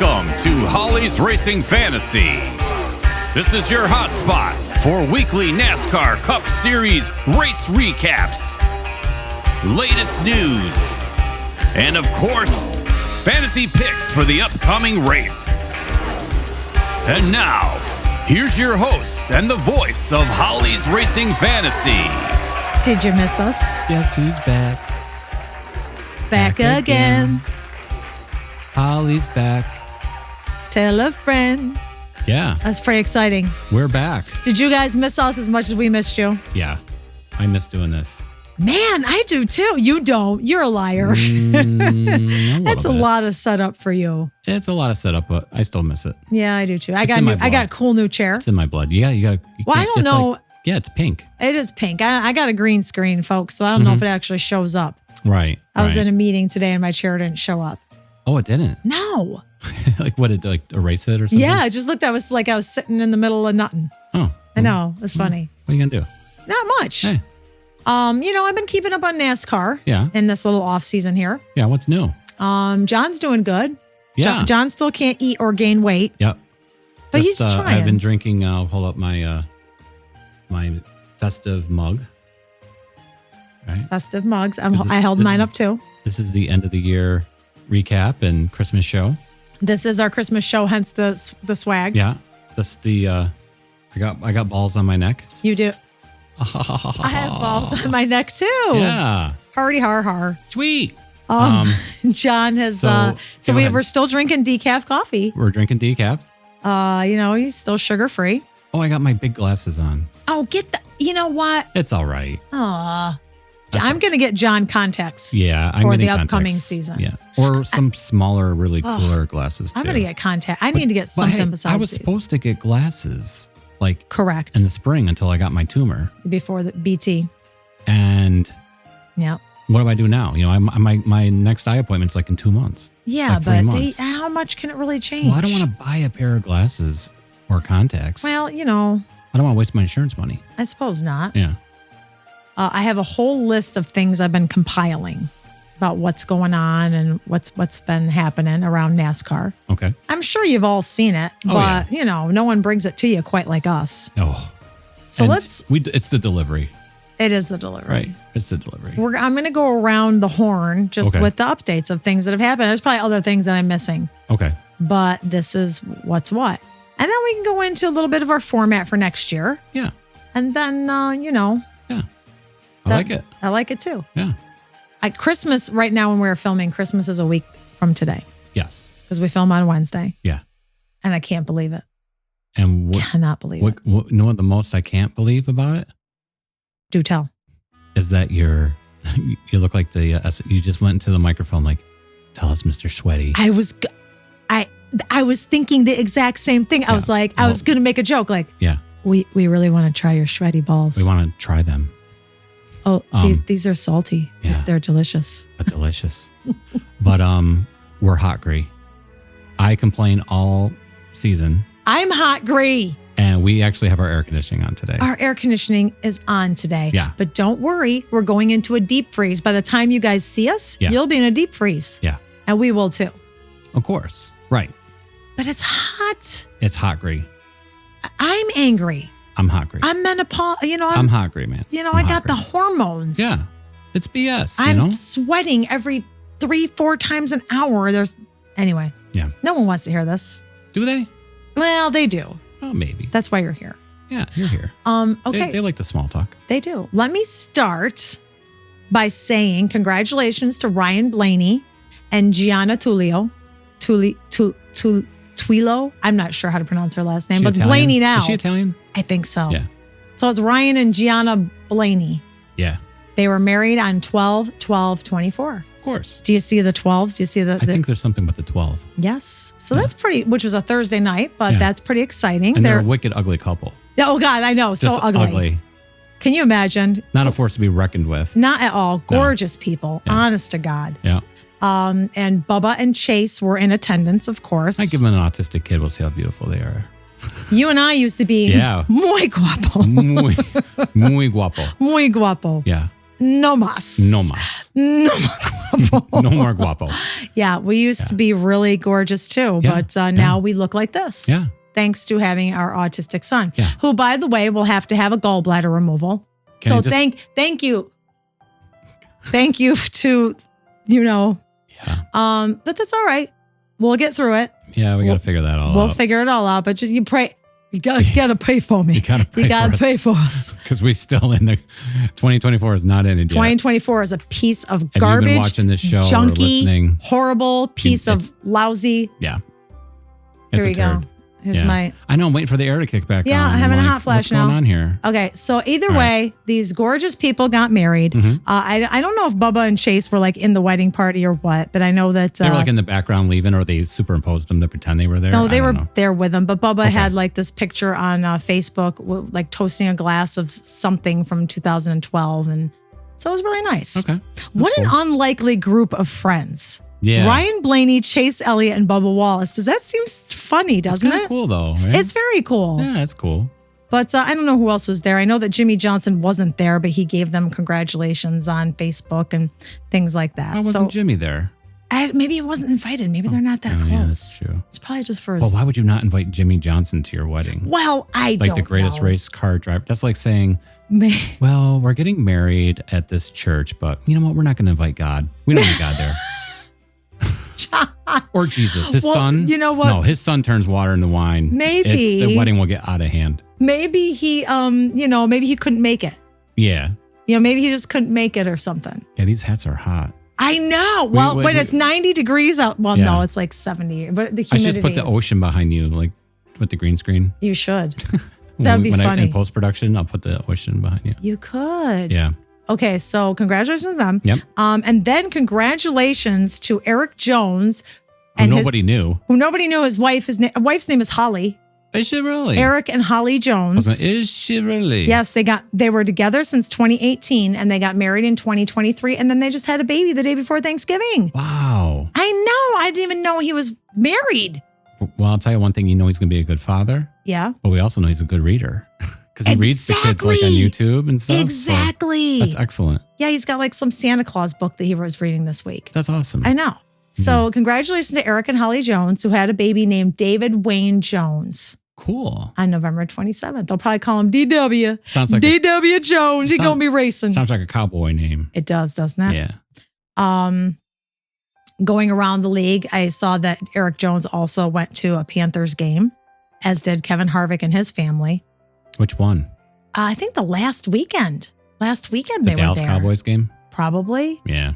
Welcome to Holly's Racing Fantasy. This is your hotspot for weekly NASCAR Cup Series race recaps, latest news, and of course, fantasy picks for the upcoming race. And now, here's your host and the voice of Holly's Racing Fantasy. Did you miss us? Guess who's back? Back again. Holly's back. Tell a friend. Yeah, That's pretty exciting. we're back. Did you guys miss us as much as we missed you? Yeah, I miss doing this. Man, I do too. You don't. You're a liar. That's a lot of setup for you. It's a lot of setup, but I still miss it. Yeah, I do too. I in my got a cool new chair. It's in my blood. Yeah, you got. Well, I don't know. Yeah, it's pink. It is pink. I got a green screen, folks, so I don't know if it actually shows up. Right. I was in a meeting today and my chair didn't show up. Oh, it didn't. No. Like what? Did like erase it or something? Yeah, it just looked. I was sitting in the middle of nothing. Oh. I know. It's funny. What are you gonna do? Not much. Hey. I've been keeping up on NASCAR. Yeah. In this little off season here. Yeah. What's new? John's doing good. Yeah. John still can't eat or gain weight. Yep. But he's trying. I've been drinking. I'll pull up my my festive mug. Right. Festive mugs. I held mine up too. This is the end of the year recap and Christmas show. This is our Christmas show, hence the swag. Yeah. That's the I got balls on my neck. You do. I have balls on my neck too. Yeah. Hardy har har. Sweet. John has So we're still drinking decaf coffee. We're drinking decaf. He's still sugar free. Oh, I got my big glasses on. Oh, you know what? It's all right. I'm going to get John contacts. Yeah, I'm for gonna the get upcoming contacts. season. Yeah, or some smaller, really cooler glasses too. I'm going to get contact. I need to get But something hey, besides I was these. supposed to get glasses like Correct. in the spring until I got my tumor. Before the BT. And Yeah. what do I do now? My next eye appointment's like in 2 months. Yeah, Like 3 but months. how much can it really change? Well, I don't want to buy a pair of glasses or contacts. Well, I don't want to waste my insurance money. I suppose not. Yeah. I have a whole list of things I've been compiling about what's going on and what's been happening around NASCAR. Okay. I'm sure you've all seen it, Oh, but no one brings it to you quite like us. Oh. So And it's the delivery. it is the delivery. Right. It's the delivery. I'm going to go around the horn just Okay. with the updates of things that have happened. There's probably other things that I'm missing, Okay. but this is what's what. And then we can go into a little bit of our format for next year. Yeah. And then, Yeah. I like it. I like it too. Yeah. Christmas, right now when we're filming, Christmas is a week from today Yes. because we film on Wednesday. Yeah. And I can't believe it. And Cannot believe it. you know what the most I can't believe about it Do tell. is that you look like you just went into the microphone like, tell us, Mr. Sweaty. I was thinking the exact same thing. I Yeah. was like, I was going to make a joke like, Yeah. we really want to try your shreddy balls. We want to try them. Oh, these are salty. Yeah. They're delicious. But delicious. But we're hot gray. I complain all season, I'm hot gray. and we actually have our air conditioning on today. Our air conditioning is on today. Yeah. But don't worry, we're going into a deep freeze. By the time you guys see us, Yeah. you'll be in a deep freeze. Yeah. And we will too. Of course. Right. But it's hot. It's hot gray. I'm angry. I'm hot gray. I'm menopause. I'm hot gray, man. I got the hormones. Yeah. It's BS. I'm sweating every 3-4 times an hour. Anyway. Yeah. No one wants to hear this. Do they? Well, they do. Oh, maybe. That's why you're here. Yeah, you're here. Okay. They like the small talk. They do. Let me start by saying congratulations to Ryan Blaney and Gianna Tullio. Tuilo. I'm not sure how to pronounce her last name, She but Italian? Blaney now. Is she Italian? I think so. Yeah. So it's Ryan and Gianna Blaney. Yeah. They were married on 12/12/24. Of course. Do you see the 12s? Do you see the? I think there's something with the 12. Yes. So Yeah. that's pretty, which was a Thursday night, but Yeah. that's pretty exciting. And they're a wicked ugly couple. Oh God, I know. So Just ugly. Can you imagine? Not a force to be reckoned with. Not at all. Gorgeous people. Yeah. Honest to God. Yeah. And Bubba and Chase were in attendance, of course. I give them an autistic kid. We'll see how beautiful they are. You and I used to be Yeah. muy guapo. Muy guapo. Muy guapo. Yeah. No mas. No mas. No more guapo. No more guapo. Yeah, we used to be really gorgeous too, Yeah, but now we look like this. Yeah. Thanks to having our autistic son, Yeah. who, by the way, will have to have a gallbladder removal. Can I So just- thank you. Thank you to, Yeah. but that's all right. We'll get through it. Yeah, we got to figure that all We'll out. figure it all out, but just you pray. You gotta pay for me. You gotta pay for us. pay for us. Because we still in the 2024 is not ended yet. 2024 is a piece of Have you garbage. been watching this show or junky, listening? horrible piece of It's- lousy. Yeah. Here It's we a turd. go. Here's Yeah. my. I know. I'm waiting for the air to kick back on. Yeah, I'm having a like, hot flash what's going now. on here? Okay, so either All way, right. these gorgeous people got married. Mhm. I don't know if Bubba and Chase were like in the wedding party or what, but I know that They were like in the background leaving, or they superimposed them to pretend they were there. no, they I were don't know. there with them. But Bubba Okay. had like this picture on Facebook, like toasting a glass of something from 2012, and so it was really nice. Okay. What That's an unlikely group of friends. Yeah. Ryan Blaney, Chase Elliott, and Bubba Wallace. Does that seem funny, It's doesn't kind of it? cool though, right? It's very cool. yeah, it's cool. But I don't know who else was there. I know that Jimmy Johnson wasn't there, but he gave them congratulations on Facebook and things like that. Why wasn't So Jimmy there? maybe he wasn't invited. Maybe they're not that Oh, close. yeah, that's true. It's probably just for his. Well, why would you not invite Jimmy Johnson to your wedding? Well, I Like don't the greatest know. race car driver. That's like saying, May- well, we're getting married at this church, but you know what? We're not going to invite God. We don't need God there. Or Jesus, his Well, son. you know what? No, his son turns water into wine. Maybe. the wedding will get out of hand. Maybe he, maybe he couldn't make it. Yeah. Maybe he just couldn't make it or something. Yeah, these hats are hot. I know. Well, wait, when it's 90 degrees out, well, Yeah. no, it's like 70. But the I humidity. should just put the ocean behind you, like with the green screen. You should. That'd be when funny. in post production, I'll put the ocean behind you. You could. Yeah. Okay, so congratulations to them. Yep. And then congratulations to Eric Jones, Who and nobody knew. who nobody knew his wife. His wife's name is Holly. Is she really? Eric and Holly I was Jones. like, is she really? Yes, they were together since 2018, and they got married in 2023, and then they just had a baby the day before Thanksgiving. Wow. I know. I didn't even know he was married. Well, I'll tell you one thing. You know he's going to be a good father, Yeah. but we also know he's a good reader because he reads the kids like on Exactly. YouTube and stuff. so Exactly. that's excellent. Yeah, he's got like some Santa Claus book that he was reading this week. That's awesome. I know. So congratulations to Eric and Holly Jones, who had a baby named David Wayne Jones Cool. on November 27th. They'll probably call him DW. Sounds like DW Jones. He's Sounds- going to be racing. sounds like a cowboy name. It does, doesn't it? Yeah. Going around the league, I saw that Eric Jones also went to a Panthers game, as did Kevin Harvick and his family. Which one? I think the last weekend. Last weekend The they were Dallas there. Cowboys game? Probably. Yeah.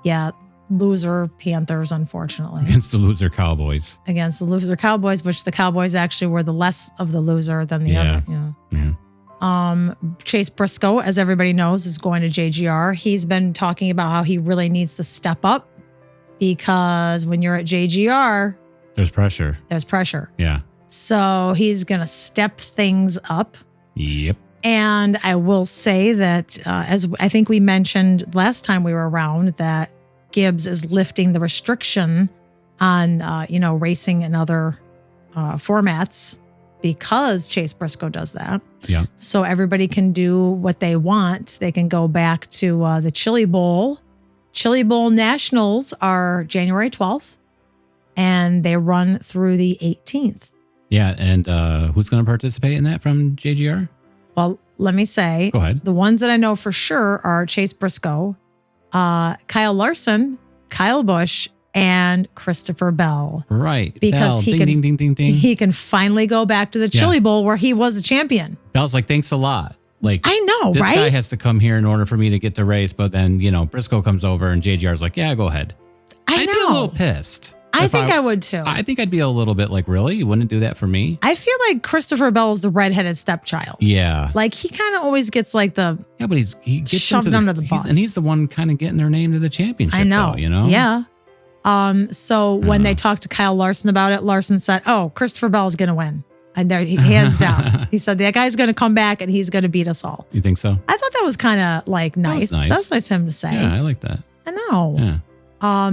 Yeah. Loser Panthers, unfortunately. Against the loser Cowboys. Against the loser Cowboys, which the Cowboys actually were the less of the loser than the Yeah. other. Yeah. Yeah. Chase Briscoe, as everybody knows, is going to JGR. He's been talking about how he really needs to step up because when you're at JGR, There's pressure. there's pressure. Yeah. So he's going to step things up. Yep. And I will say that, as I think we mentioned last time we were around, that Gibbs is lifting the restriction on, racing in other formats because Chase Briscoe does that. Yeah. So everybody can do what they want. They can go back to the Chili Bowl. Chili Bowl Nationals are January 12th, and they run through the 18th. Yeah. And who's going to participate in that from JGR? Well, let me say, Go ahead. the ones that I know for sure are Chase Briscoe, Kyle Larson, Kyle Busch, and Christopher Bell. Right. Because Bell. he ding, can- ding, ding, ding, ding. He can finally go back to the Yeah. Chili Bowl where he was a champion. Bell's like, thanks a lot. Like, I know, this right? guy has to come here in order for me to get the race. But then, Briscoe comes over and JGR's like, yeah, go ahead. I I'd know. be a little pissed. I if think I would too. I think I'd be a little bit like, really? You wouldn't do that for me? I feel like Christopher Bell is the redheaded stepchild. Yeah. Like he kind of always gets like the, Yeah, but he gets Shoved into under the he's- bus. and he's the one kind of getting their name to the championship. I know, though, Yeah. So when they talked to Kyle Larson about it, Larson said, "Oh, Christopher Bell is going to win." And there, hands down, he said that guy's going to come back and he's going to beat us all. You think so? I thought that was kind of like nice. nice. That's nice of him to say. Yeah, I like that. I know. Yeah.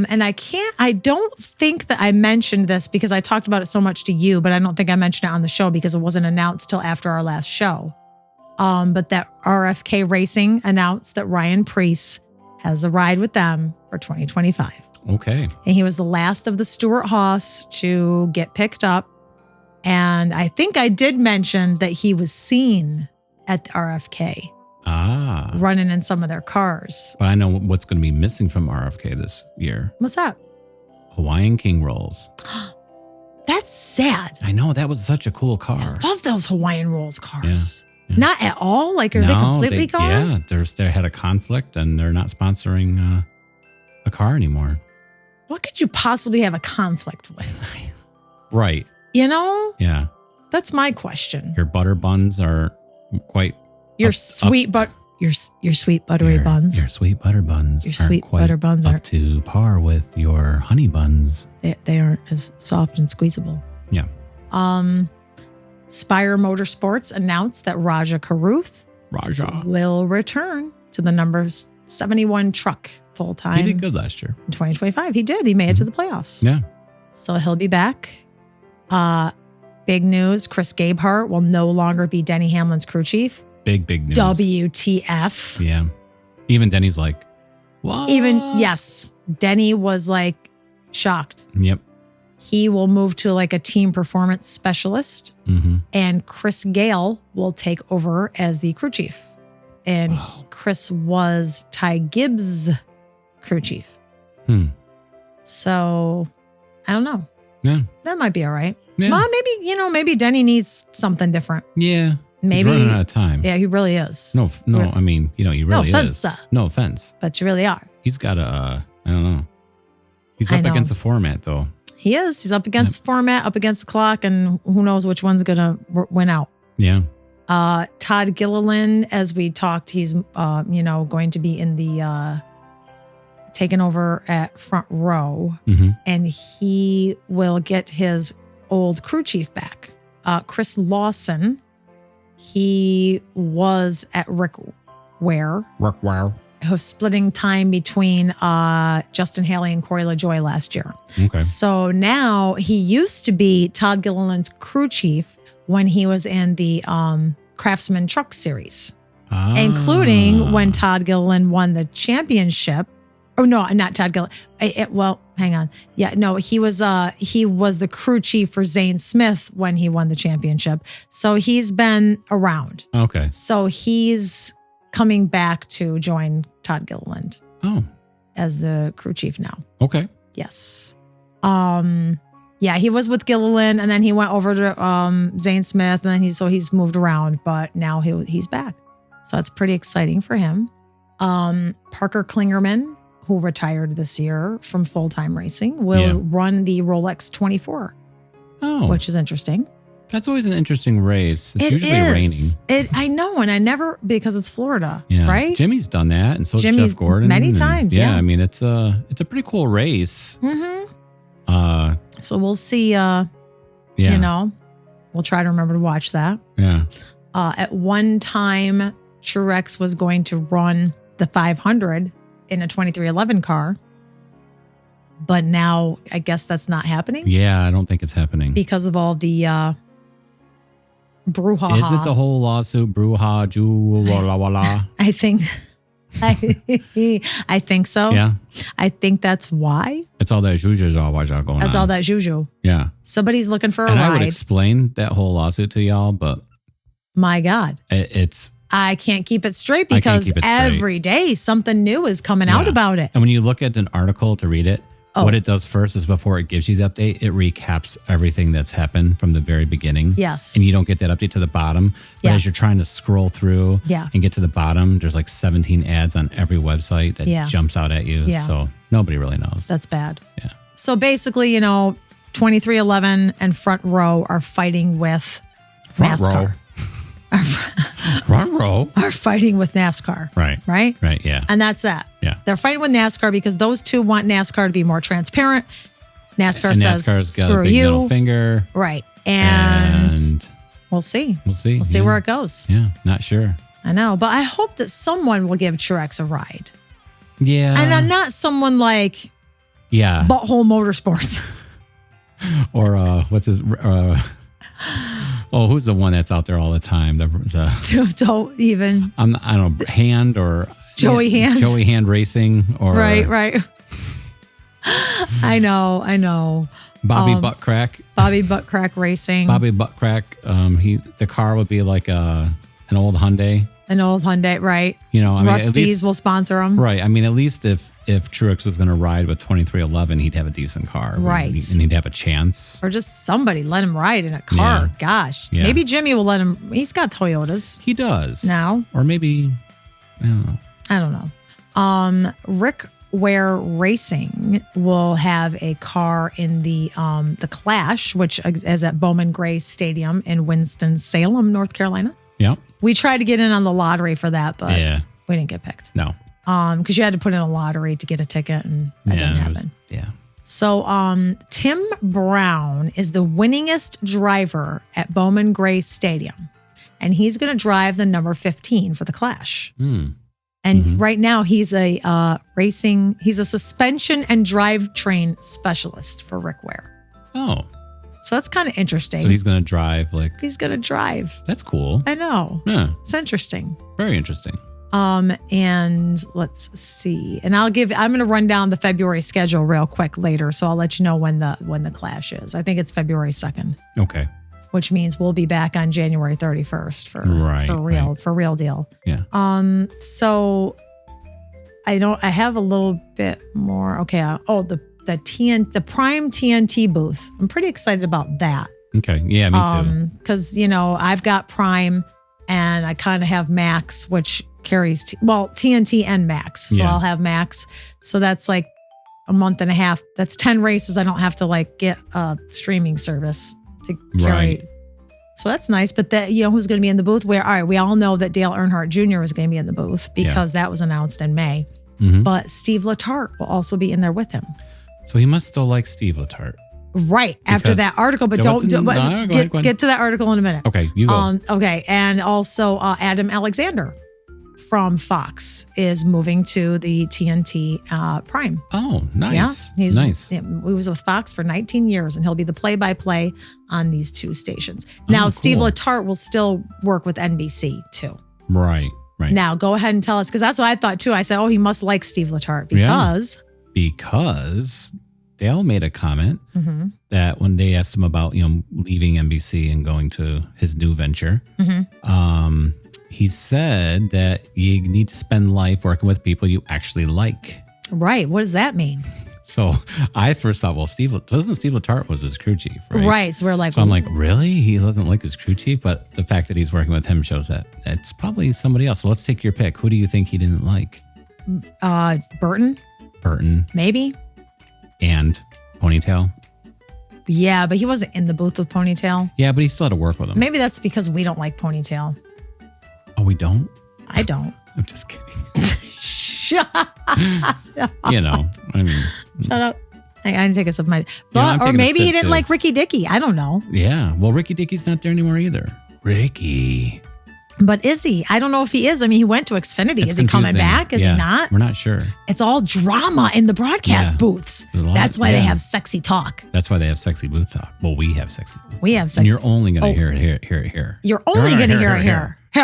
And I don't think that I mentioned this because I talked about it so much to you, but I don't think I mentioned it on the show because it wasn't announced till after our last show. But that RFK Racing announced that Ryan Preece has a ride with them for 2025. Okay. And he was the last of the Stewart-Haas to get picked up. And I think I did mention that he was seen at the RFK running in some of their cars. But I know what's going to be missing from RFK this year. What's that? Hawaiian King rolls. That's sad. I know, that was such a cool car. I love those Hawaiian Rolls cars. Yeah. Not at all? Like, are they completely gone? Yeah, they had a conflict and they're not sponsoring a car anymore. What could you possibly have a conflict with? Right. You know? Yeah. That's my question. Your butter buns are quite... Your sweet buttery buns. Your sweet butter buns. Your sweet butter buns up to par with your honey buns. They aren't as soft and squeezable. Yeah. Spire Motorsports announced that Raja Karuth will return to the number 71 truck full time. He did good last year. In 2025. He did. He made it to the playoffs. Yeah. So he'll be back. Big news. Chris Gabehart will no longer be Denny Hamlin's crew chief. Big news. WTF. Yeah. Even Denny's like, what? Yes. Denny was like shocked. Yep. He will move to like a team performance specialist, and Chris Gale will take over as the crew chief. And Chris was Ty Gibbs' crew chief. So I don't know. Yeah. That might be all right. Yeah. Well, maybe Denny needs something different. Yeah. Maybe he's running out of time. Yeah, he really is. No. I mean, he really no offense, is. No offense. But you really are. He's got I don't know. He's up against the format, though. He is. He's up against the format, up against the clock, and who knows which one's going to win out. Yeah. Todd Gilliland, as we talked, he's, going to be in the taking over at front row, and he will get his old crew chief back. Chris Lawson, he was at Rick Ware. Who's splitting time between Justin Haley and Corey LaJoie last year. Okay. So now he used to be Todd Gilliland's crew chief when he was in the Craftsman Truck Series, including when Todd Gilliland won the championship. Oh no, not Todd Gilliland. Well, hang on. Yeah, no, he was the crew chief for Zane Smith when he won the championship. So he's been around. Okay. So he's coming back to join Todd Gilliland. As the crew chief now. Okay. Yes. Yeah, he was with Gilliland, and then he went over to Zane Smith, and then he's moved around, but now he's back. So that's pretty exciting for him. Parker Klingerman, who retired this year from full-time racing, will run the Rolex 24. Which is interesting. That's always an interesting race. It's usually raining. I know, and I never, because it's Florida, right? Jimmy's done that, and so has Jeff Gordon. Many times, yeah. I mean, it's a pretty cool race. So we'll see, we'll try to remember to watch that. Yeah. At one time, Truex was going to run the 500 in a 2311 car. But now I guess that's not happening. Yeah, I don't think it's happening. Because of all the brouhaha. Is it the whole lawsuit, brouhaha, I think I think so. Yeah. I think that's why. It's all that juju going on. That's all that juju. Yeah. Somebody's looking for a ride. ride. I would explain that whole lawsuit to y'all, but my God. I can't keep it straight because every day something new is coming out about it. And when you look at an article to read it, what it does first is before it gives you the update, it recaps everything that's happened from the very beginning. Yes. And you don't get that update to the bottom. But as you're trying to scroll through and get to the bottom, there's like 17 ads on every website that jumps out at you. Yeah. So nobody really knows. That's bad. Yeah. So basically, 2311 and Front Row are fighting with NASCAR. Front Row are fighting with NASCAR. Right. Yeah. And that's that. Yeah. They're fighting with NASCAR because those two want NASCAR to be more transparent. NASCAR says, NASCAR's got screw a big you. middle finger. Right. And we'll see. We'll see where it goes. Yeah. Not sure. I know. But I hope that someone will give Truex a ride. Yeah. And I'm not someone like Butthole Motorsports. Or what's his Well, who's the one that's out there all the time? Don't even. I don't know, Hand or Joey Hand. Joey Hand Racing or right. I know. Bobby Buttcrack. Bobby Buttcrack Racing. Bobby Buttcrack. The car would be like an old Hyundai. An old Hyundai, right? Rusty's will sponsor him. Right. I mean, at least if Truex was going to ride with 2311, he'd have a decent car. Right. And he'd have a chance. Or just somebody let him ride in a car. Yeah. Gosh. Yeah. Maybe Jimmy will let him. He's got Toyotas. He does. Now. Or maybe, I don't know. Rick Ware Racing will have a car in the Clash, which is at Bowman Gray Stadium in Winston-Salem, North Carolina. Yeah. We tried to get in on the lottery for that, but we didn't get picked. No. Because you had to put in a lottery to get a ticket, and that didn't happen. So Tim Brown is the winningest driver at Bowman Gray Stadium, and he's going to drive the number 15 for the Clash. And right now he's a suspension and drivetrain specialist for Rick Ware. Oh. So that's kind of interesting. So he's going to drive He's going to drive. That's cool. I know. Yeah. It's interesting. Very interesting. And let's see. And I'm going to run down the February schedule real quick later. So I'll let you know when the Clash is. I think it's February 2nd. Okay. Which means we'll be back on January 31st for real deal. Yeah. So I have a little bit more. Okay. The Prime TNT booth. I'm pretty excited about that. Okay. Yeah, me too. Because, I've got Prime and I kind of have Max, which carries, TNT and Max. So I'll have Max. So that's like a month and a half. That's 10 races. I don't have to get a streaming service to carry. Right. So that's nice. But who's going to be in the booth? All right, we all know that Dale Earnhardt Jr. is going to be in the booth because that was announced in May. Mm-hmm. But Steve Letarte will also be in there with him. So he must still like Steve Letarte. Right. After that article, but get to that article in a minute. Okay, you go. Okay. And also Adam Alexander from Fox is moving to the TNT Prime. Oh, nice. Yeah, nice. He was with Fox for 19 years, and he'll be the play-by-play on these two stations. Now, Steve Letarte will still work with NBC, too. Right. Now, go ahead and tell us, because that's what I thought, too. I said, he must like Steve Letarte because... Because Dale made a comment that when they asked him about, leaving NBC and going to his new venture, he said that you need to spend life working with people you actually like. Right. What does that mean? So I first thought, Steve Letarte was his crew chief, right? Right. So we're like, so I'm like, really? He doesn't like his crew chief? But the fact that he's working with him shows that it's probably somebody else. So let's take your pick. Who do you think he didn't like? Burton. Maybe. And Ponytail. Yeah, but he wasn't in the booth with Ponytail. Yeah, but he still had to work with him. Maybe that's because we don't like Ponytail. Oh, we don't? I don't. I'm just kidding. Shut up. Shut up. I didn't take a sip of my... Or maybe he didn't like Ricky Dickey. I don't know. Yeah. Well, Ricky Dickey's not there anymore either. Ricky. But is he? I don't know if he is. I mean, he went to Xfinity. Is he coming back? Is he not? We're not sure. It's all drama in the broadcast booths. That's why they have sexy talk. That's why they have sexy booth talk. Well, we have sexy booth talk. We have sexy. And you're only going to hear it here. You're only going to hear it here. Here.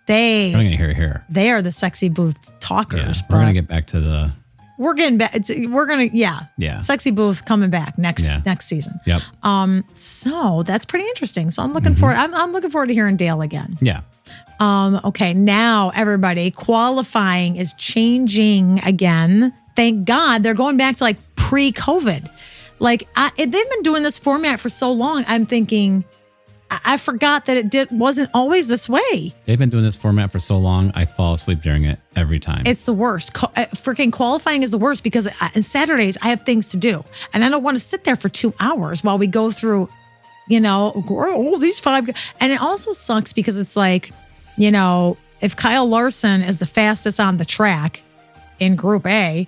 They're going to hear it here. They are the sexy booth talkers. Yeah, we're going to get back to the... We're getting back. Yeah. Sexy booth coming back next season. Yep. So that's pretty interesting. So I'm looking forward. I'm looking forward to hearing Dale again. Yeah. Okay. Now everybody, qualifying is changing again. Thank God they're going back to pre-COVID. They've been doing this format for so long. I'm thinking. I forgot that it wasn't always this way. They've been doing this format for so long, I fall asleep during it every time. It's the worst. Freaking qualifying is the worst because on Saturdays, I have things to do. And I don't want to sit there for 2 hours while we go through, these 5. And it also sucks because it's if Kyle Larson is the fastest on the track in Group A,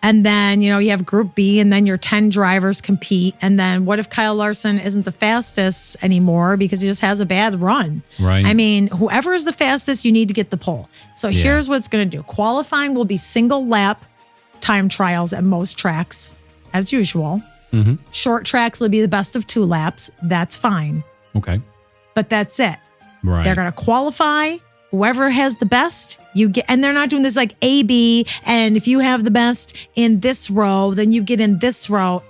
and then, you have Group B, and then your 10 drivers compete. And then what if Kyle Larson isn't the fastest anymore because he just has a bad run? Right. I mean, whoever is the fastest, you need to get the pole. So here's what it's going to do. Qualifying will be single lap time trials at most tracks, as usual. Mm-hmm. Short tracks will be the best of 2 laps. That's fine. Okay. But that's it. Right. They're going to qualify. Whoever has the best, you get, and they're not doing this like A, B. And if you have the best in this row, then you get in this row.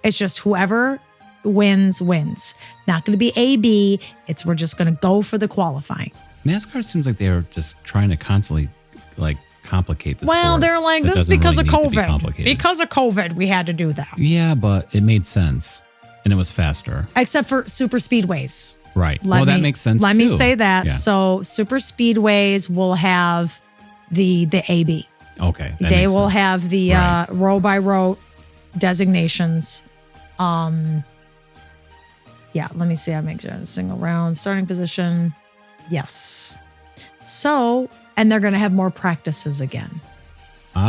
It's just whoever wins. Not going to be A, B. We're just going to go for the qualifying. NASCAR seems like they're just trying to constantly like complicate the Well, sport. they're like, It this doesn't because really of need to be COVID. complicated. Because of COVID, we had to do that. Yeah, but it made sense. And it was faster. Except for super speedways. Right. That makes sense Let too. me say that. Yeah. So super speedways will have the AB. Okay. that They makes will sense. have the Right. row by row designations. Yeah, let me see. I make a single round starting position. Yes. So, and they're going to have more practices again.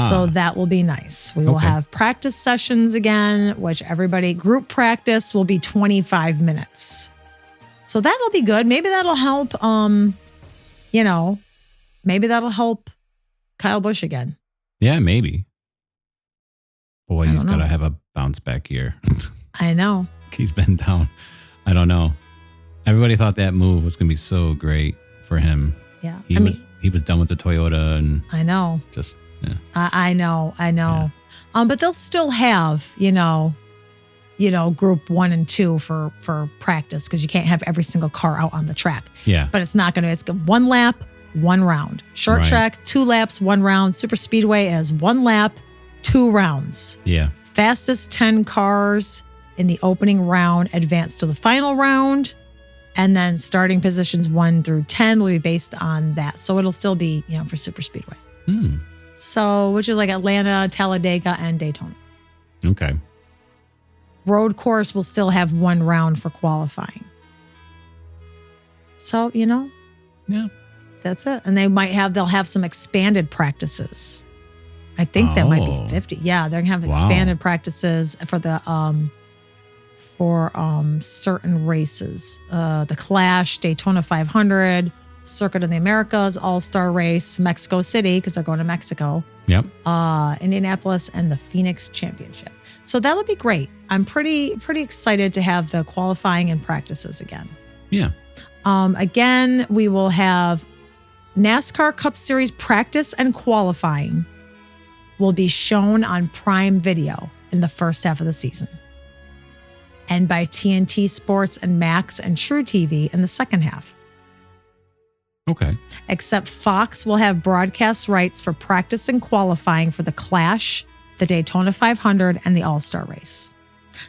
So that will be nice. We will Okay. have practice sessions again, which group practice will be 25 minutes. So that'll be good. Maybe that'll help, maybe that'll help Kyle Busch again. Yeah, maybe. Boy, I he's don't got to know. have a bounce back year. I know. He's been down. I don't know. Everybody thought that move was going to be so great for him. Yeah. He was done with the Toyota and I know. just, yeah. I know. But they'll still have, group 1 and 2 for practice because you can't have every single car out on the track. Yeah. But it's not going to, it's 1 lap, 1 round. Short Right. track, 2 laps, 1 round. Super speedway is 1 lap, 2 rounds. Yeah. Fastest 10 cars in the opening round advance to the final round. And then starting positions 1 through 10 will be based on that. So it'll still be, for super speedway. So, which is like Atlanta, Talladega, and Daytona. Okay. Road course will still have 1 round for qualifying. So, Yeah. that's it. And they'll have some expanded practices. I think that might Oh. be 50. Yeah, they're gonna have Wow. expanded practices for the certain races. The Clash, Daytona 500, Circuit of the Americas, All-Star Race, Mexico City, because they're going to Mexico. Yep. Indianapolis, and the Phoenix Championship. So that'll be great. I'm pretty excited to have the qualifying and practices again. Yeah. Again, we will have NASCAR Cup Series practice and qualifying will be shown on Prime Video in the first half of the season, and by TNT Sports and Max and True TV in the second half. Okay. Except Fox will have broadcast rights for practice and qualifying for the Clash, the Daytona 500, and the All-Star Race.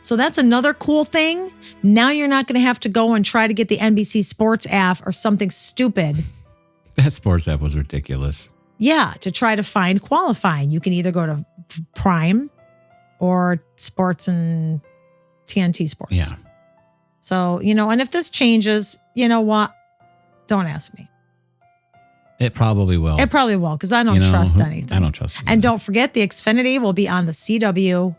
So that's another cool thing. Now you're not going to have to go and try to get the NBC Sports app or something stupid. That sports app was ridiculous. Yeah, to try to find qualifying. You can either go to Prime or Sports and TNT Sports. Yeah. So, and if this changes, you know what? Don't ask me. It probably will. It probably will, because I don't trust anything. I don't trust anything. And don't forget, the Xfinity will be on the CW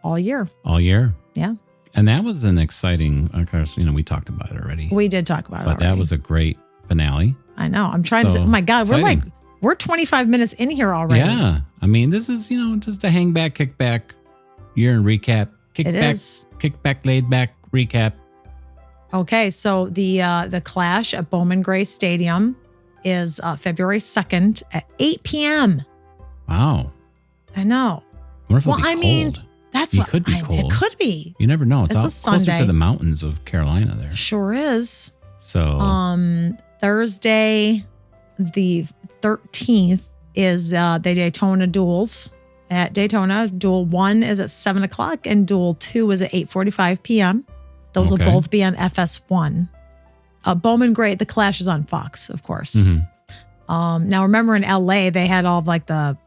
all year. All year. Yeah. And that was an exciting, of course, we talked about it already. We did talk about it But already. that was a great finale. I know. I'm trying to So say, oh my God, exciting. we're 25 minutes in here already. Yeah. I mean, this is, just a hang back, kick back year in recap. Kick back, laid back recap. Okay, so the Clash at Bowman Gray Stadium is February 2nd at 8 p.m. Wow. I know. I wonder if it'll be cold. That's It what could be cold. It could be. You never know. It's It's all a closer Sunday. to the mountains of Carolina there. Sure is. So Thursday, the 13th is the Daytona duels at Daytona. Duel 1 is at 7 o'clock and Duel 2 is at 8:45 p.m. Those will Okay. both be on FS1. Bowman Gray, the Clash is on Fox, of course. mhm. Now, remember in LA, they had all like the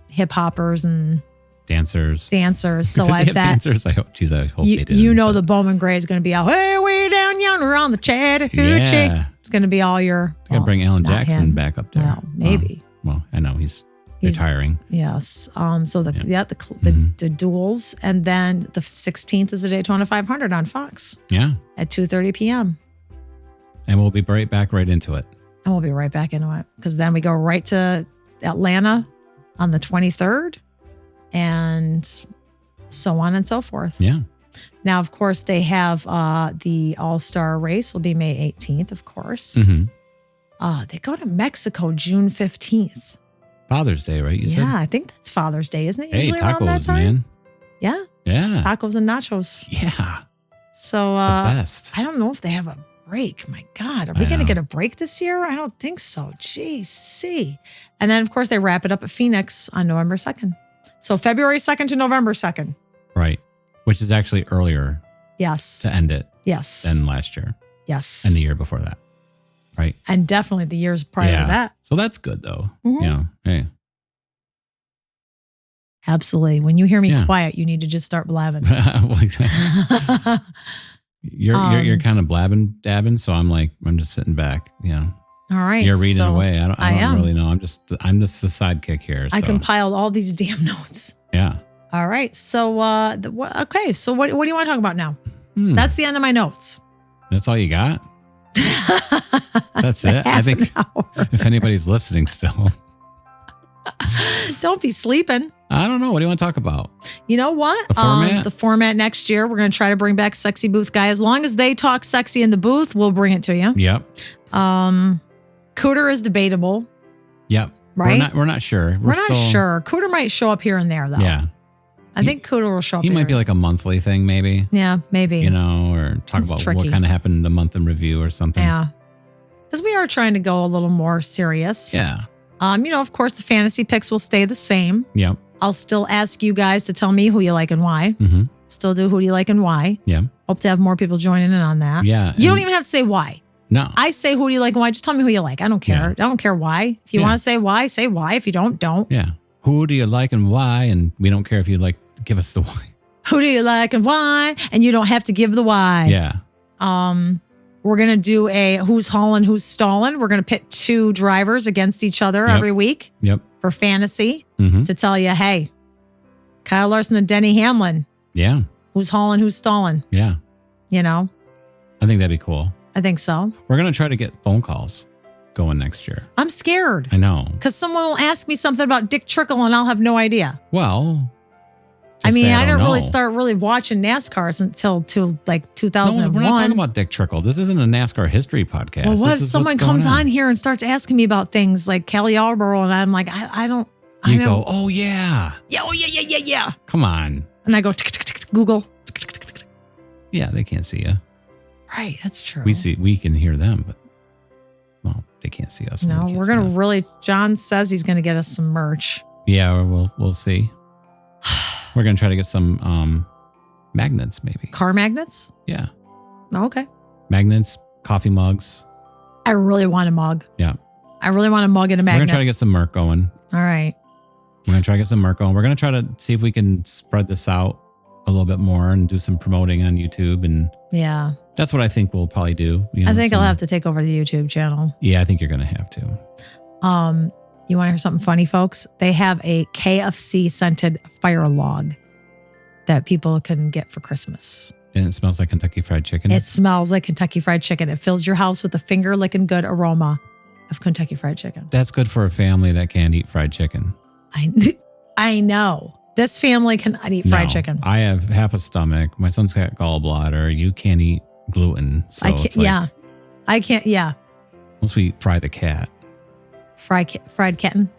hip hoppers and Dancers. dancers. So Did they I have bet dancers? I hope they did. the Bowman Gray is going to be out, hey, way down yonder on the Chattahoochee. Yeah. It's going to be all your. Gotta bring Alan not Jackson him. back up there. Well, maybe. Well, I know he's He's- retiring. Yes. So the Mhm. the duels, and then the 16th is the Daytona 500 on Fox Yeah. at 2:30 p.m. And we'll be right back right into it. And we'll be right back into it because then we go right to Atlanta on the 23rd, and so on and so forth. Yeah. Now, of course, they have the All-Star race will be May 18th, of course. They go to Mexico June 15th. Father's Day, right? You said? Yeah, I think that's Father's Day, isn't it? Hey, Usually around that tacos, time? man. Yeah. Yeah. Tacos and nachos. Yeah. So The best. I don't know if they have a break. My God, are we going to get a break this year? I don't think so. GC. And then, of course, they wrap it up at Phoenix on November 2nd. So February 2nd to November 2nd. Right. Which is actually earlier Yes. to end it Yes. than last year Yes. and the year before that. Right. And definitely the years prior to that. So that's good, though. Mhm. You know, hey. Absolutely. When you hear me Yeah. quiet, you need to just start blabbing. You're kind of dabbing. So I'm just sitting back, you know. All right. You're reading so away. I am. don't really know. I'm just the sidekick here. I so. compiled all these damn notes. Yeah. All right. So, okay. So what do you want to talk about now? That's That's the end of my notes. all you got? That's it? I Half think an hour. if anybody's listening still. Don't be sleeping. I don't know. What do you want to talk about? You know what? The format? The format next year, we're going to try to bring back Sexy Booth Guy. As long as they talk sexy in the booth, we'll bring it to you. Yep. Cooter is debatable. Yep. Right? We're not sure. We're not sure. Cooter might show up here and there, though. Yeah. I think Cooter will show up He here. might be like a monthly thing, maybe. Yeah, maybe. You know, or talk It's about tricky. what kind of happened in the month in review or something. Yeah. Because we are trying to go a little more serious. Yeah. You know, of course, the fantasy picks will stay the same. Yep. I'll still ask you guys to tell me who you like and why. Mm-hmm. Still do who do you like and why. Yeah. Hope to have more people joining in on that. Yeah. You don't even have to say why. No. I say who do you like and why. Just tell me who you like. I don't care. Yeah. I don't care why. If you Yeah. want to say why, say why. If you don't. Yeah. Who do you like and why? And we don't care if you like give us the why. Who do you like and why? And you don't have to give the why. Yeah. We're going to do a who's hauling, who's stalling. We're going to pit two drivers against each other Yep. every week Yep. for fantasy Mm-hmm. to tell you, hey, Kyle Larson and Denny Hamlin, Yeah. who's hauling, who's stalling. Yeah. You know, I think that'd be cool. I think so. We're going to try to get phone calls going next year. I'm scared I know. because someone will ask me something about Dick Trickle and I'll have no idea. Well, I mean, I didn't really know. start really watching NASCAR until like No, 2001. we're not talking about Dick Trickle. This isn't a NASCAR history podcast. Well, what This if is someone what's going comes on here and starts asking me about things like Kelly Yarborough, and I'm like, I don't. You know. go, oh yeah. Yeah, oh yeah. Come on. And I go tick, tick, tick, tick, Google. Tick, tick, tick, tick, tick. Yeah, they can't see you. Right, that's true. We can hear them, but well, they can't see us. and No, we can't we're see gonna them. really. John says he's gonna get us some merch. Yeah, we'll see. We're gonna try to get some magnets, maybe. Car magnets. Yeah, Oh, okay. magnets, coffee mugs. I really want a mug. Yeah, I really want a mug and a we're magnet. gonna try to get some merch going. All right. We're gonna try to get some merch going. We're gonna try to see if we can spread this out a little bit more and do some promoting on YouTube, and Yeah, that's what I think we'll probably do. You know, I think some- I'll have to take over the YouTube channel. Yeah, I think you're gonna have to. You want to hear something funny, folks? They have a KFC scented fire log that people can get for Christmas. And it smells like Kentucky Fried Chicken. It smells like Kentucky Fried Chicken. It fills your house with the finger licking good aroma of Kentucky Fried Chicken. That's good for a family that can't eat fried chicken. I know. This family cannot eat fried No, chicken. I have half a stomach. My son's got gallbladder. You can't eat gluten. So I can't. it's like, Yeah, I can't. Yeah, once we fry the cat, fried kitten.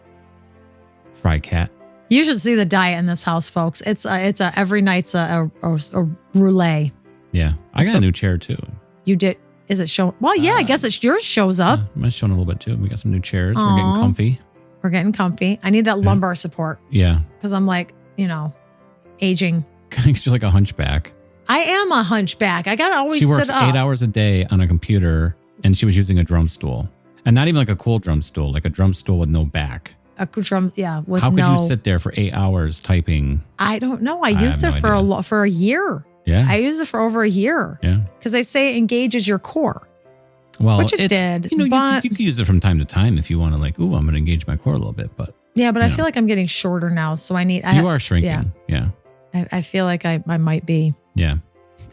fried cat. You should see the diet in this house, folks. It's a every night's a roulette. Yeah. I got So- a new chair too. You did? Is it show? Well, yeah, I guess it's yours shows up. I'm showing a little bit too. We got some new chairs. We're Aw. getting comfy. We're getting comfy. I need that lumbar support Yeah. because I'm like, aging. Because you're like a hunchback. I am a hunchback. I gotta always She works sit up. 8 hours a day on a computer, and she was using a drum stool. And not even like a cool drum stool, like a drum stool with no back. A drum, yeah. With How could no, you sit there for 8 hours typing? I don't know. I have used it no for idea. for a year. Yeah. I used it for over a year Yeah. because they say it engages your core. Well, Which it it's- did, You know, but- you could use it from time to time if you want to, like, ooh, I'm going to engage my core a little bit. But Yeah, but I Yeah. feel like I'm getting shorter now, so I need. you are shrinking. Yeah. I feel like I might be. Yeah.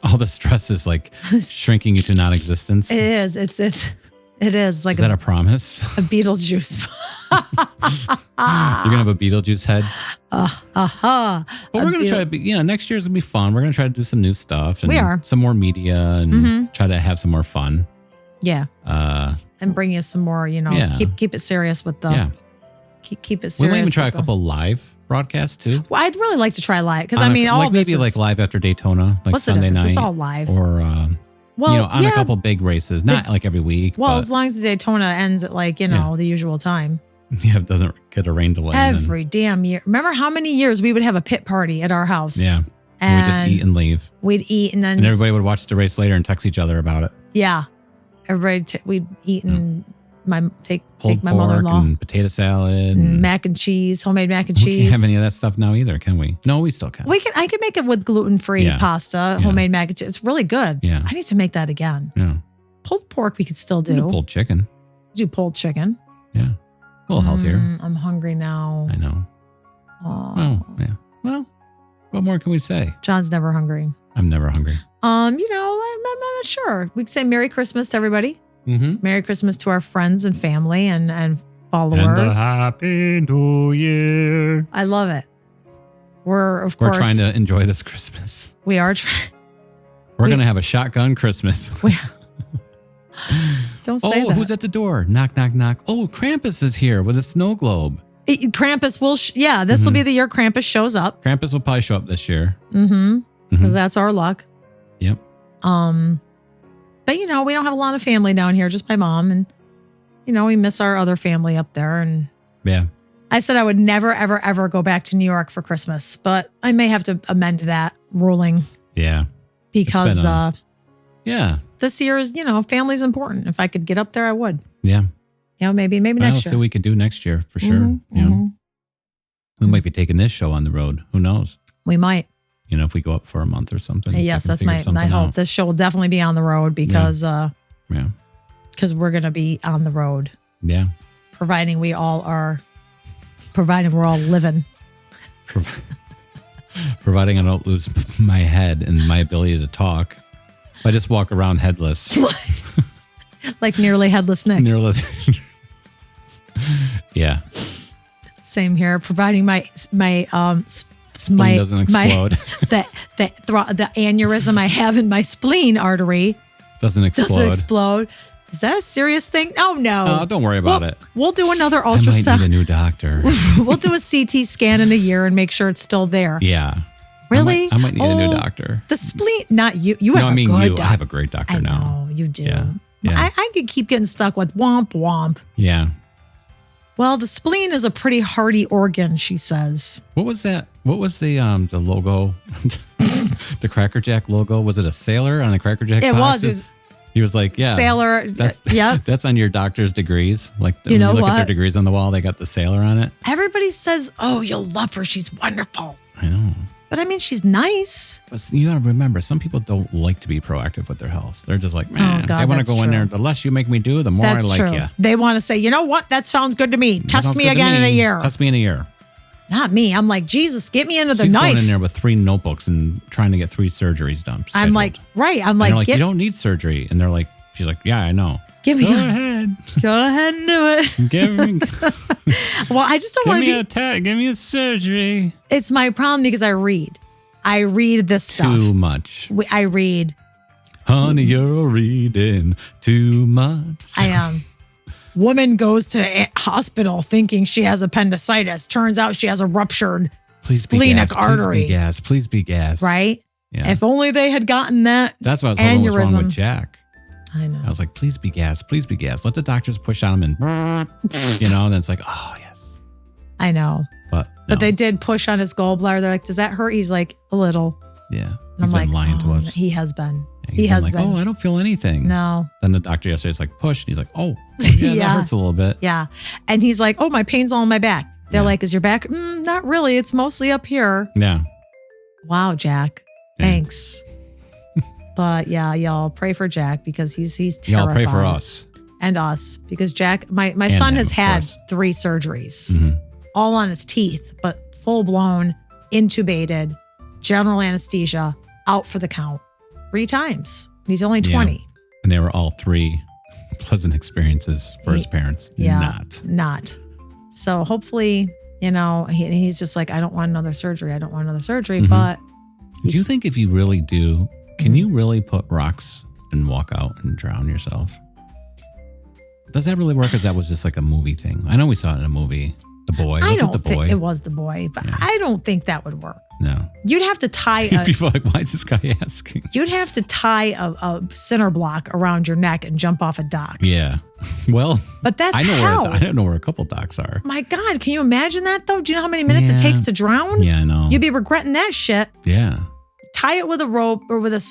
All the stress is like shrinking you to non-existence. It is. It is like Is that a promise? a Beetlejuice. You're gonna have a Beetlejuice head. But But we're gonna try to be, next year's gonna be fun. We're gonna try to do some new stuff. And We are. some more media and try to have some more fun. Yeah. And bring you some more, Yeah. keep it serious with the, Yeah, keep it we serious. might even try a with the- couple live broadcasts too. Well, I'd really like to try live because On I mean, all like this maybe is, like live after Daytona, like what's the Sunday difference? night, It's all live. or Well, on a couple big races, not like every week. Well, but, as long as the Daytona ends at like, Yeah. the usual time. it doesn't get a rain delay. and then- Every damn year. Remember how many years we would have a pit party at our house? Yeah. And we just eat and leave, we'd eat and then and everybody would watch the race later and text each other about it. yeah. Everybody we'd eat and take Pulled my pork mother-in-law and potato salad and mac and cheese, homemade mac and We cheese. can't have any of that stuff now either, can we? No, we still can. I can make it with gluten-free Yeah. pasta, homemade mac and cheese. It's really good. Yeah. I need to make that again. Yeah. Pulled pork we could still We can do. pulled chicken. Do pulled chicken. Yeah. A little healthier. I'm hungry now. I know. Aw. Well, yeah. Well, what more can we say? John's never hungry. I'm never hungry. I'm not sure. We could say Merry Christmas to everybody. Mm-hmm. Merry Christmas to our friends and family and And followers. a happy new year. I love it. We're We're trying to enjoy this Christmas. We are trying. We're going to have a shotgun Christmas. Don't say that. Who's at the door? Knock, knock, knock. Oh, Krampus is here with a snow globe. Krampus will. This will be the year Krampus shows up. Krampus will probably show up this year. Mm-hmm. Because that's our luck. Yep. But we don't have a lot of family down here, just my mom, and we miss our other family up there. And Yeah. I said I would never, ever, ever go back to New York for Christmas, but I may have to amend that ruling Yeah. because Yeah. this year is, family's important. If I could get up there, I would. Yeah. Maybe Well, next see year. what we could do next year for sure. We might be taking this show on the road. Who knows? We might. If we go up for a month or something. Yes, I that's can my figure something hope. out. This show will definitely be on the road because Yeah. we're going to be on the road, Yeah. providing we're all living. Providing I don't lose my head and my ability to talk. If I just walk around headless. Like nearly headless Nick. Yeah. Same here. Providing my Spleen doesn't explode. the aneurysm I have in my spleen artery Doesn't explode. doesn't explode. Is that a serious thing? Oh no. Oh, don't worry about it. We'll do another I might need a ultrasound. new doctor. We'll do a CT scan in a year and make sure it's still there. Yeah. Really? I might need a new Oh, doctor. The spleen, not you. You have No, I a mean good you. doctor. I have a great doctor I now. know, you do. Yeah. Yeah. I could keep getting stuck with womp womp. Yeah. Well, the spleen is a pretty hardy organ, she says. What was that? What was the logo? The Cracker Jack logo? Was it a sailor on a Cracker Jack It box? was. It was He was like, yeah. sailor. Yeah. That's on your doctor's degrees. Like, You when know you look at what? their degrees on the wall, they got the sailor on it. Everybody says, oh, you'll love her. She's wonderful. I know. But I mean, she's nice. But you gotta remember, some people don't like to be proactive with their health. They're just like, man, God, I want that's to go in true. there. The less you make me do, the more That's I like true. you. They want to say, you know what? That sounds good to me. Test Sounds me good to again in a year. Test me in a year. Not me. I'm like, Jesus, get me into the She's knife. going in there with 3 notebooks and trying to get 3 surgeries done. I'm scheduled. like, right. I'm And like, they're like, you don't need surgery. And they're like, she's like, yeah, I know. give me Go a, ahead. go ahead and do it. Give me, Well, I just don't want to be. give me a surgery. It's my problem because I read this stuff. Too much. I read. Honey, you're reading too much. I am. Woman goes to a hospital thinking she has appendicitis. Turns out she has a ruptured splenic artery. Please be gas. Please be gas. Right? Yeah. If only they had gotten that. That's what I was wondering what's wrong aneurysm. with Jack. I know. I was like, please be gas. Please be gas. Let the doctors push on him and, and then it's like, oh, yes. I know. But But they did push on his gallbladder. They're like, does that hurt? He's like, a little. yeah. And He's I'm been like, lying to oh, us. He has been. Yeah, He he's has like, been. oh, I don't feel anything. No. Then the doctor yesterday's like, push. And he's like, oh, yeah, Yeah. that hurts a little bit. Yeah. And he's like, oh, my pain's all in my back. They're Yeah. like, is your back? Not really. It's mostly up here. Yeah. Wow, Jack. Yeah. Thanks. But yeah, y'all pray for Jack because he's terrified. Y'all pray for us. And us because Jack, my And son him, has of had course. 3 surgeries, Mhm. all on his teeth, but full blown, intubated, general anesthesia, out for the count 3 times. He's only 20. And they were all 3 pleasant experiences for his parents. Yeah. Not. Not. So hopefully, he's just like, I don't want another surgery. I don't want another surgery. Mhm. But Do you think if you really do, can you really put rocks and walk out and drown yourself? Does that really work? Or that was just like a movie thing? I know we saw it in a movie. The Boy. I Was don't it The Boy? think it was The Boy, but Yeah. I don't think that would work. No. You'd have to tie People are like, why is this guy asking? a cinder block around your neck and jump off a dock. Yeah. Well, But that's I know how. I don't know where a couple docks are. My God, can you imagine that though? Do you know how many minutes it Yeah. takes to drown? Yeah, I know. You'd be regretting that shit. Yeah. Tie it with a rope or with a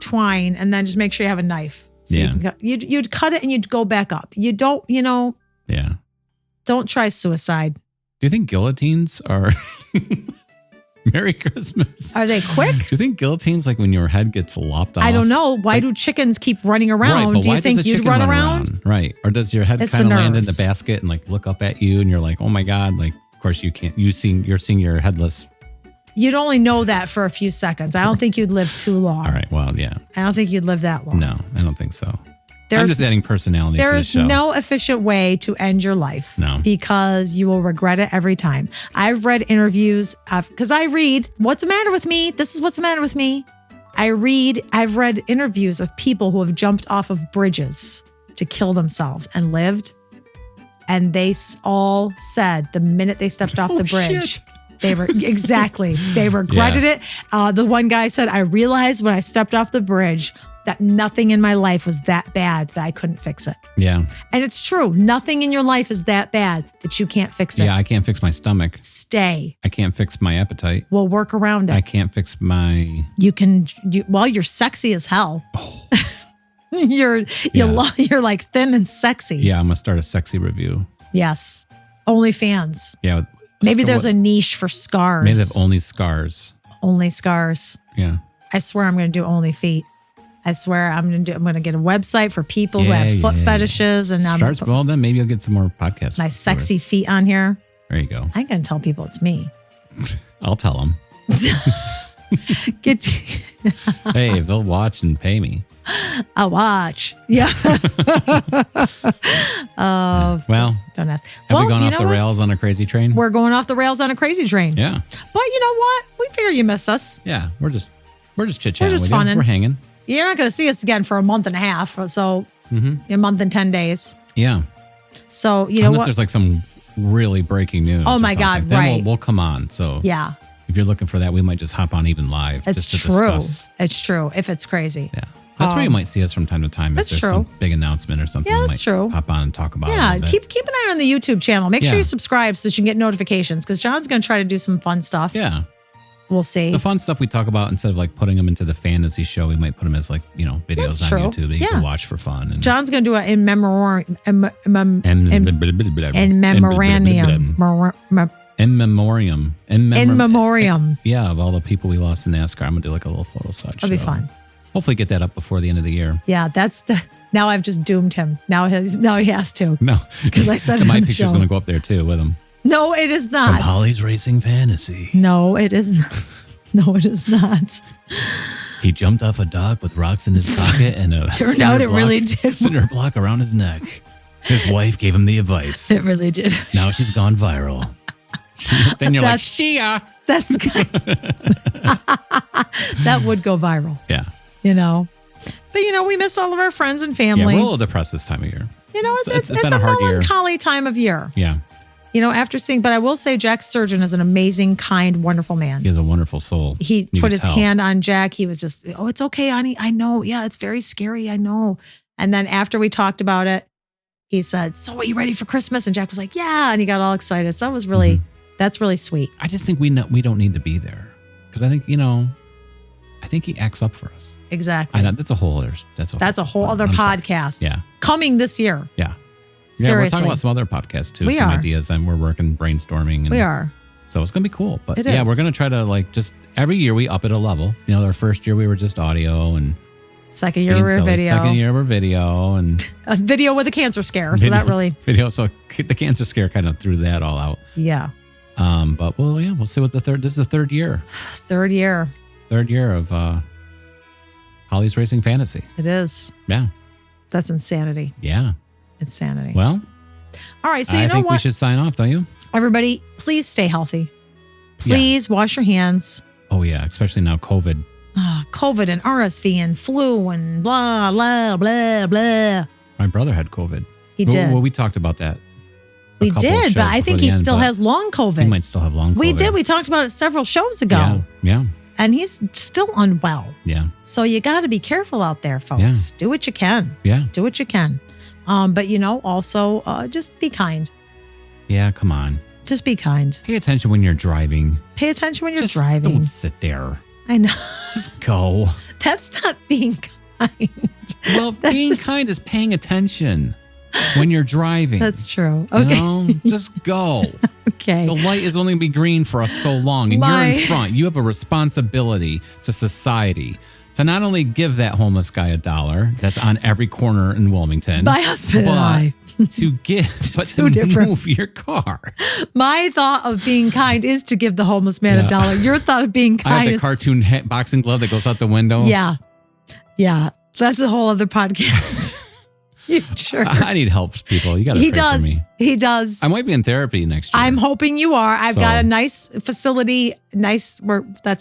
twine, and then just make sure you have a knife. So Yeah. you'd cut it and you'd go back up. You don't, Yeah. don't try suicide. Do you think guillotines are Merry Christmas? Are they quick? Do you think guillotines like when your head gets lopped off? I don't know. Why do chickens keep running around? Right, but Do why you does think a you'd chicken run around? Right. Or does your head It's kind the of land in the nerves. basket and like look up at you and you're like, oh my God, like of course you can't you're seeing your headless. You'd only know that for a few seconds. I don't think you'd live too long. All right. Well, yeah. I don't think you'd live that long. No, I don't think so. I'm There's just adding personality to the There's show. no efficient way to end your life. No. Because you will regret it every time. I've read interviews because I read, what's the matter with me? This is what's the matter with me. I've read interviews of people who have jumped off of bridges to kill themselves and lived. And they all said the minute they stepped off the bridge, shit. they were exactly, they regretted it. The one guy said, I realized when I stepped off the bridge that nothing in my life was that bad that I couldn't fix it. Yeah. And it's true. Nothing in your life is that bad that you can't fix it. Yeah, I can't fix my stomach. Stay. I can't fix my appetite. We'll work around it. I can't fix my You're sexy as hell. Oh. You're like thin and sexy. Yeah, I'm gonna start a sexy review. Yes. OnlyFans. Yeah. Maybe there's a niche for scars. Maybe they have only scars. Only scars. Yeah. I swear I'm going to do only feet. I swear I'm going to get a website for people who have foot fetishes, and I'm Starts, well, then maybe you'll get some more podcasts. my sexy feet on here. There you go. I ain't going to tell people it's me. I'll tell them. Get Hey, if they'll watch and pay me. I'll watch. Yeah. Well, Don't ask. have we gone you off know the what? rails on a crazy train? We're going off the rails on a crazy train. Yeah. But you know what? We figure you miss us. Yeah. We're just chit-chatting just with you. funning. We're hanging. You're not going to see us again for a month and a half. So a month and 10 days. Yeah. So you know Unless what? there's like some really breaking news. Oh or my God, something. Then right. we'll come on. So Yeah, if you're looking for that, we might just hop on even live. it's just to true. discuss. It's true. If it's crazy. Yeah. That's where you might see us from time to time. That's if there's true. some big announcement or something, Yeah, we that's might true. hop on and talk about it. a Yeah, little bit. keep an eye on the YouTube channel. Make sure Yeah. you subscribe so that you can get notifications because John's going to try to do some fun stuff. Yeah. We'll see. The fun stuff we talk about, instead of like putting them into the fantasy show, we might put them as like, videos That's on true. YouTube that you Yeah. can watch for fun. And, John's going to do it in memoriam. In memoriam. In memoriam. In memoriam. Yeah, of all the people we lost in NASCAR. I'm going to do like a little photo slideshow. That'll be fun. Hopefully get that up before the end of the year. Yeah, now I've just doomed him. Now he has to. No. 'Cause I said it my on the picture's show. going to go up there too with him. No, it is From not. Holly's Racing Fantasy. No, it is not. No, it is not. He jumped off a dock with rocks in his pocket and a Turned out it really did. cinder block around his neck. His wife gave him the advice. It really did. Now she's gone viral. Then you're like, That's- Shia. That's good. That would go viral, Yeah. But we miss all of our friends and Yeah, family. we're a little depressed this time of year. It's been a a hard year. melancholy time of year. Yeah. After seeing, but I will say Jack Sturgeon is an amazing, kind, wonderful man. He has a wonderful soul. He You put can his tell. hand on Jack. He was just, oh, it's okay, honey. I know. Yeah, it's very scary. I know. And then after we talked about it, he said, so are you ready for Christmas? And Jack was like, yeah. And he got all excited. So that was really, that's really sweet. I just think we don't need to be there. Because I think, I think he acts up for us. Exactly. I know that's a whole other other I'm sorry. podcast. Yeah. Coming this year. Yeah. Yeah, we're Seriously. talking about some other podcasts too. We some are. ideas, and we're working brainstorming. And We are. So it's gonna be cool. But It yeah, is. we're gonna try to just every year we up it a level. Our first year we were just audio, and Second year we're video. Second year we're video, and A video with a cancer scare. So that really, video. So the cancer scare kind of threw that all out. yeah. But we'll see what this is the third year. Third year. Third year of Holly's Racing Fantasy. It is. Yeah. That's insanity. Yeah. Insanity. Well, All right. So I you know think we what? should sign off, don't you? Everybody, please stay healthy. Please wash your hands. Oh, yeah. Especially now, COVID. COVID and RSV and flu and blah, blah, blah, blah. My brother had COVID. He did. Well, we talked about that. We did, but I think he still has long COVID. He might still have long COVID. We did. We talked about it several shows ago. Yeah. And he's still unwell. Yeah. So you got to be careful out there, folks. Yeah. Do what you can. Yeah. Do what you can. But, also just be kind. Yeah, come on. Just be kind. Pay attention when you're driving. Pay attention when you're Just driving. Don't sit there. I know. Just go. That's not being kind. Well, being kind is paying attention when you're driving. That's true. Okay. You know? Just go. Okay. The light is only going to be green for us so long, and you're in front. You have a responsibility to society to not only give that homeless guy $1 that's on every corner in Wilmington. My husband and I. to give, but Two to different. move your car. My thought of being kind is to give the homeless man $1. Your thought of being I kind have the is cartoon boxing glove that goes out the window. Yeah. That's a whole other podcast. You sure? I need help, people. You got to pray for me. He does. I might be in therapy next year. I'm hoping you are. I've got a nice facility. That's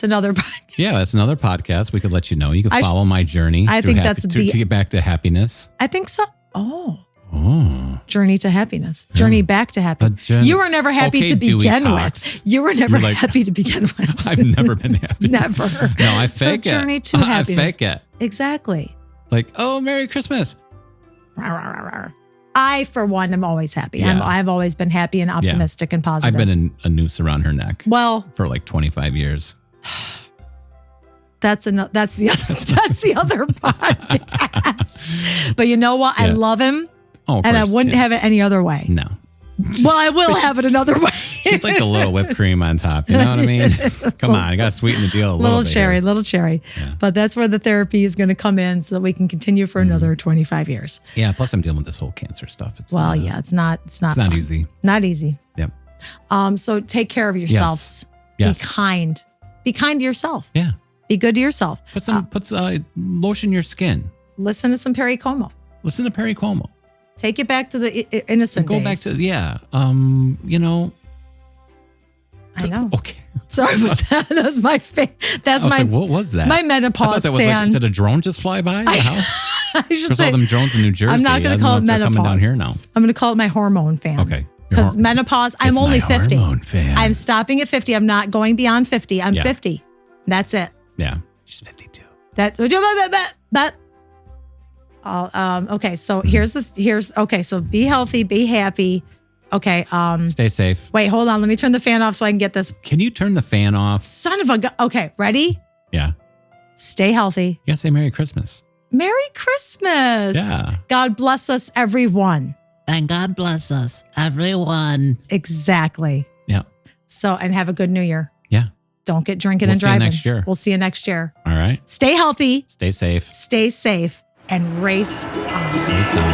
another podcast. Yeah, that's another podcast. We could let you know. You can follow my journey. I think that's to get back to happiness. I think so. Oh. Oh. Journey to happiness. Journey back to happiness. You were never happy to begin with. You were never happy to begin with. I've never been happy. Never. No, I fake it. Journey to happiness. I fake it. Exactly. Like, oh, Merry Christmas. I, for one, am always happy. Yeah. I've always been happy and optimistic and positive. I've been in a noose around her neck. Well, for like 25 years. That's the other podcast. But you know what? I love him. Oh, and I wouldn't have it any other way. No. Well, I will have it another way. She'd like a little whipped cream on top. You know what I mean? Come on. I got to sweeten the deal a little bit. Little cherry. Yeah. But that's where the therapy is going to come in so that we can continue for another 25 years. Yeah. Plus, I'm dealing with this whole cancer stuff. It's not easy. Not easy. Yep. So take care of yourselves. Yes. Be kind. Be kind to yourself. Yeah. Be good to yourself. Put lotion your skin. Listen to some Perry Como. Listen to Perry Como. Take it back to the innocent days. Go back to, I know. Okay. Sorry, that was my fan. That's my. Like, what was that? My menopause fan. Like, did a drone just fly by? I should say. All them drones in New Jersey. I'm not going to call it menopause. Coming down here now. I'm going to call it my hormone fan. Okay. Because menopause, I'm only 50. Hormone fan. I'm stopping at 50. I'm not going beyond 50. I'm 50. That's it. Yeah. She's 52. That's okay. So so be healthy, be happy. Okay. Stay safe. Wait, hold on. Let me turn the fan off so I can get this. Can you turn the fan off? Son of a gun. Okay, ready? Yeah. Stay healthy. You gotta say Merry Christmas. Merry Christmas. Yeah. God bless us, everyone. And God bless us, everyone. Exactly. Yeah. So, and have a good New Year. Yeah. Don't get drinking and driving. We'll see you next year. We'll see you next year. All right. Stay healthy. Stay safe. Stay safe. And race on. Race on.